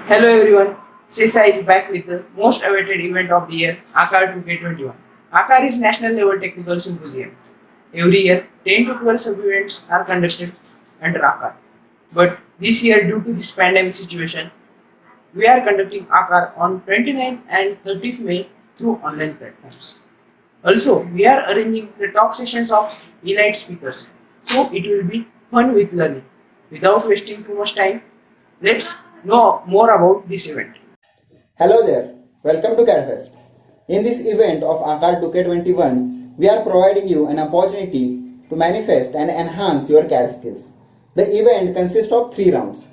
Hello everyone, CISA is back with the most awaited event of the year, ACAR 2K21. ACAR is National Level Technical Symposium. Every year, 10 to 12 sub-events are conducted under ACAR. But this year, due to this pandemic situation, we are conducting ACAR on 29th and 30th May through online platforms. Also, we are arranging the talk sessions of elite speakers, so it will be fun with learning. Without wasting too much time, let's know more about this event. Hello there, welcome to CADFest. In this event of ACAR 2K21, we are providing you an opportunity to manifest and enhance your CAD skills. The event consists of 3 rounds.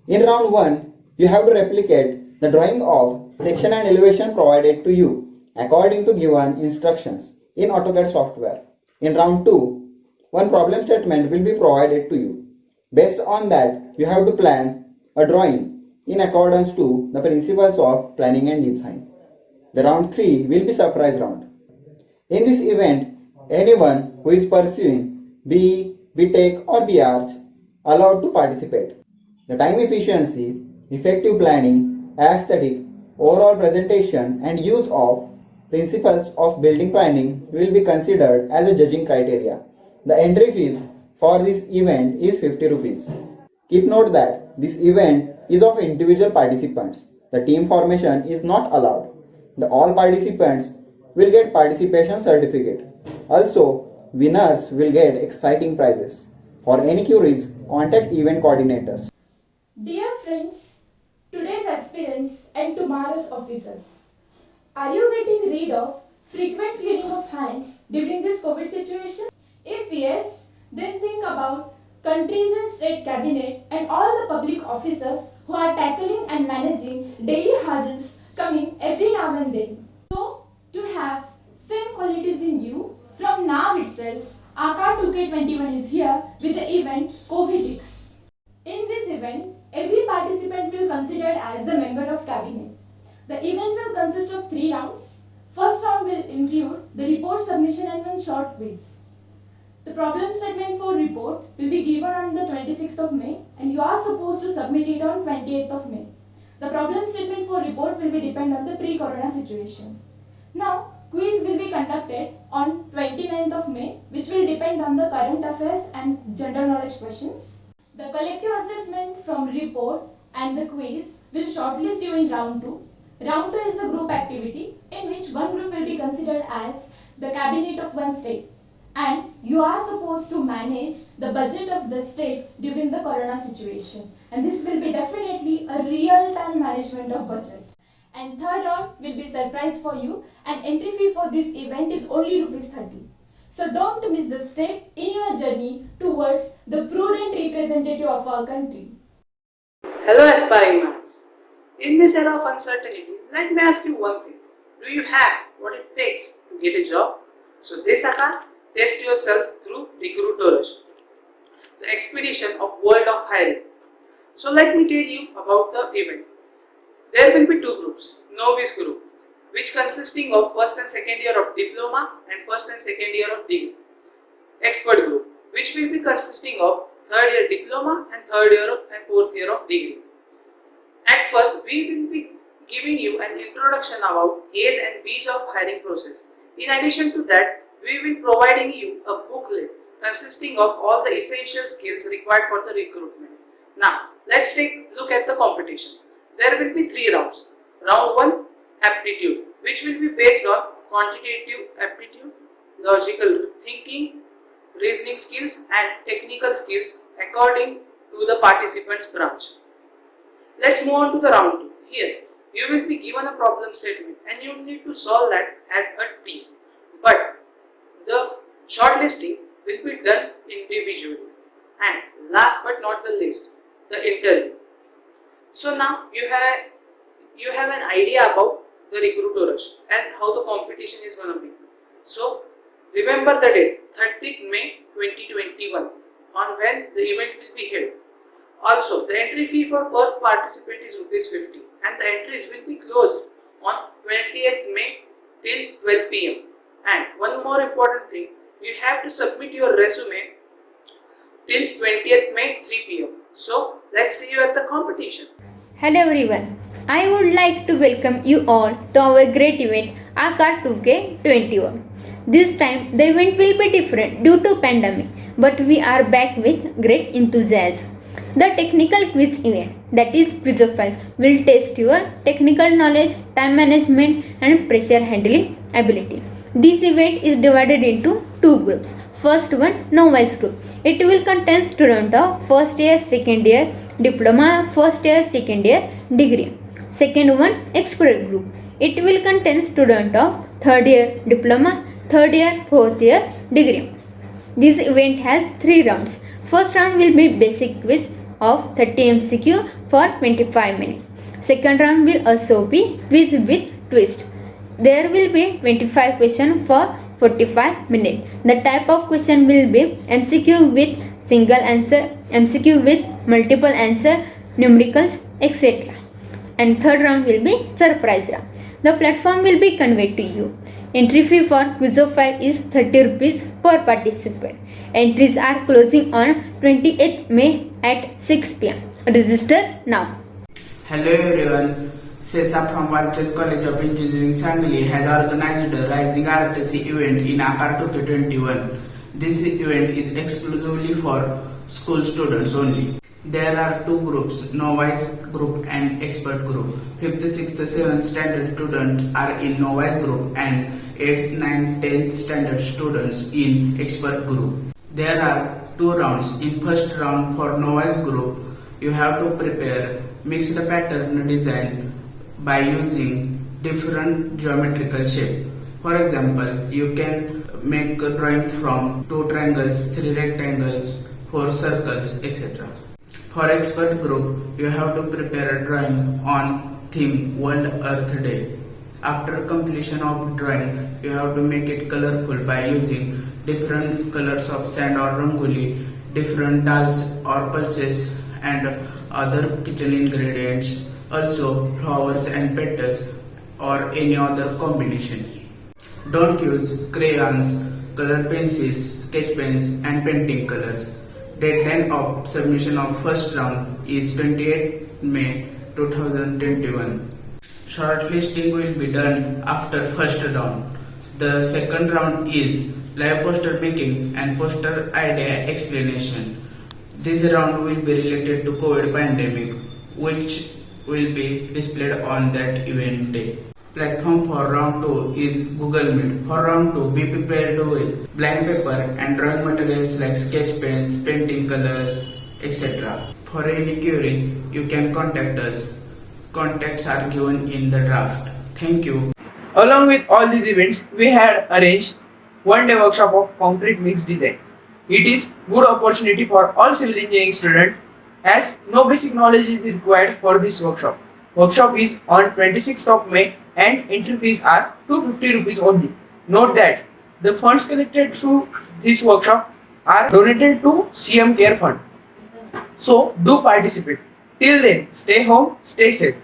In round 1, you have to replicate the drawing of section and elevation provided to you according to given instructions in AutoCAD software. In round 2, one problem statement will be provided to you. Based on that, you have to plan a drawing in accordance to the principles of planning and design. The round 3 will be surprise round. In this event, anyone who is pursuing BE, BTech or BArch allowed to participate. The time efficiency, effective planning, aesthetic, overall presentation and use of principles of building planning will be considered as a judging criteria. The entry fees for this event is 50 rupees. Keep note that this event is of individual participants. The team formation is not allowed. All participants will get participation certificate. Also, winners will get exciting prizes. For any queries, contact event coordinators. Dear friends, today's aspirants and tomorrow's officers, are you getting rid of frequent cleaning of hands during this COVID situation? If yes, then think about countries and state cabinet and all the public officers who are tackling and managing daily hurdles coming every now and then. So, to have same qualities in you, from now itself, ACAR 2K21 is here with the event COVIDX. In this event, every participant will be considered as the member of cabinet. The event will consist of 3 rounds. First round will include the report submission and one short quiz. The problem statement for report will be given on the 26th of May and you are supposed to submit it on 28th of May. The problem statement for report will be depend on the pre-corona situation. Now, quiz will be conducted on 29th of May, which will depend on the current affairs and general knowledge questions. The collective assessment from report and the quiz will shortlist you in round 2. Round 2 is the group activity in which one group will be considered as the cabinet of one state and you are supposed to manage the budget of the state during the corona situation, and this will be definitely a real-time management of budget. And third round will be surprise for you, and entry fee for this event is only ₹30. So don't miss the step in your journey towards the prudent representative of our country. Hello aspiring minds. In this era of uncertainty, let me ask you one thing. Do you have what it takes to get a job? So this ACAR, test yourself through Recruiter, the expedition of world of hiring. So let me tell you about the event. There will be 2 groups. Novice group, which consisting of first and second year of diploma and first and second year of degree. Expert group, which will be consisting of third year diploma and third year and fourth year of degree. At first, we will be giving you an introduction about A's and B's of hiring process. In addition to that, we will providing you a booklet consisting of all the essential skills required for the recruitment. Now, let's take a look at the competition. There will be 3 rounds. Round 1, aptitude, which will be based on quantitative aptitude, logical thinking, reasoning skills and technical skills according to the participant's branch. Let's move on to the round 2. Here, you will be given a problem statement and you need to solve that as a team. But the shortlisting will be done individually. And last but not the least, the interview. So now you have an idea about the Recruiter and how the competition is going to be. So remember the date, 30th May 2021, on when the event will be held. Also, the entry fee for per participant is ₹50 and the entries will be closed on 20th May till 12 p.m. And one more important thing, you have to submit your resume till 20th May 3 p.m. So let's see you at the competition. Hello everyone, I would like to welcome you all to our great event ACAR 2K21. This time the event will be different due to pandemic, but we are back with great enthusiasm. The technical quiz event, that is Quizofile, will test your technical knowledge, time management and pressure handling ability. This event is divided into two groups. First one, novice group. It will contain students of first year, second year diploma, first year, second year degree. Second one, expert group. It will contain students of third year diploma, third year, fourth year degree. This event has 3 rounds. First round will be basic quiz of 30 MCQ for 25 minutes. Second round will also be quiz with twist. There will be 25 questions for 45 minutes. The type of question will be MCQ with single answer, MCQ with multiple answer, numericals, etc. And third round will be surprise round. The platform will be conveyed to you. Entry fee for Quizofile is 30 rupees per participant. Entries are closing on 28th May at 6 pm. Register now. Hello everyone. Sesa from Walchand College of Engineering Sangli has organized a Rising RTC event in ACAR 2021. This event is exclusively for school students only. There are two groups, novice group and expert group. 5th, 6th, 7th standard students are in novice group and 8th, 9th, 10th standard students in expert group. There are two rounds. In first round for novice group, you have to prepare mixed pattern design by using different geometrical shape. For example, you can make a drawing from 2 triangles, 3 rectangles, 4 circles, etc. For expert group, you have to prepare a drawing on theme World Earth Day. After completion of drawing, you have to make it colorful by using different colors of sand or rangoli, different dals or pulses and other kitchen ingredients, also flowers and petals or any other combination. Don't use crayons, color pencils, sketch pens and painting colors. Deadline of submission of first round is 28 May 2021. Shortlisting will be done after first round. The second round is live poster making and poster idea explanation. This round will be related to COVID pandemic, which will be displayed on that event day. Platform for round 2 is Google Meet. For round 2, be prepared with blank paper and drawing materials like sketch pens, painting colors, etc. For any query, you can contact us. Contacts are given in the draft. Thank you. Along with all these events, we had arranged one day workshop of concrete mix design. It is good opportunity for all civil engineering students as no basic knowledge is required for this workshop. Workshop is on 26th of May and entry fees are 250 rupees only. Note that the funds collected through this workshop are donated to CM Care Fund. So do participate. Till then, stay home, stay safe.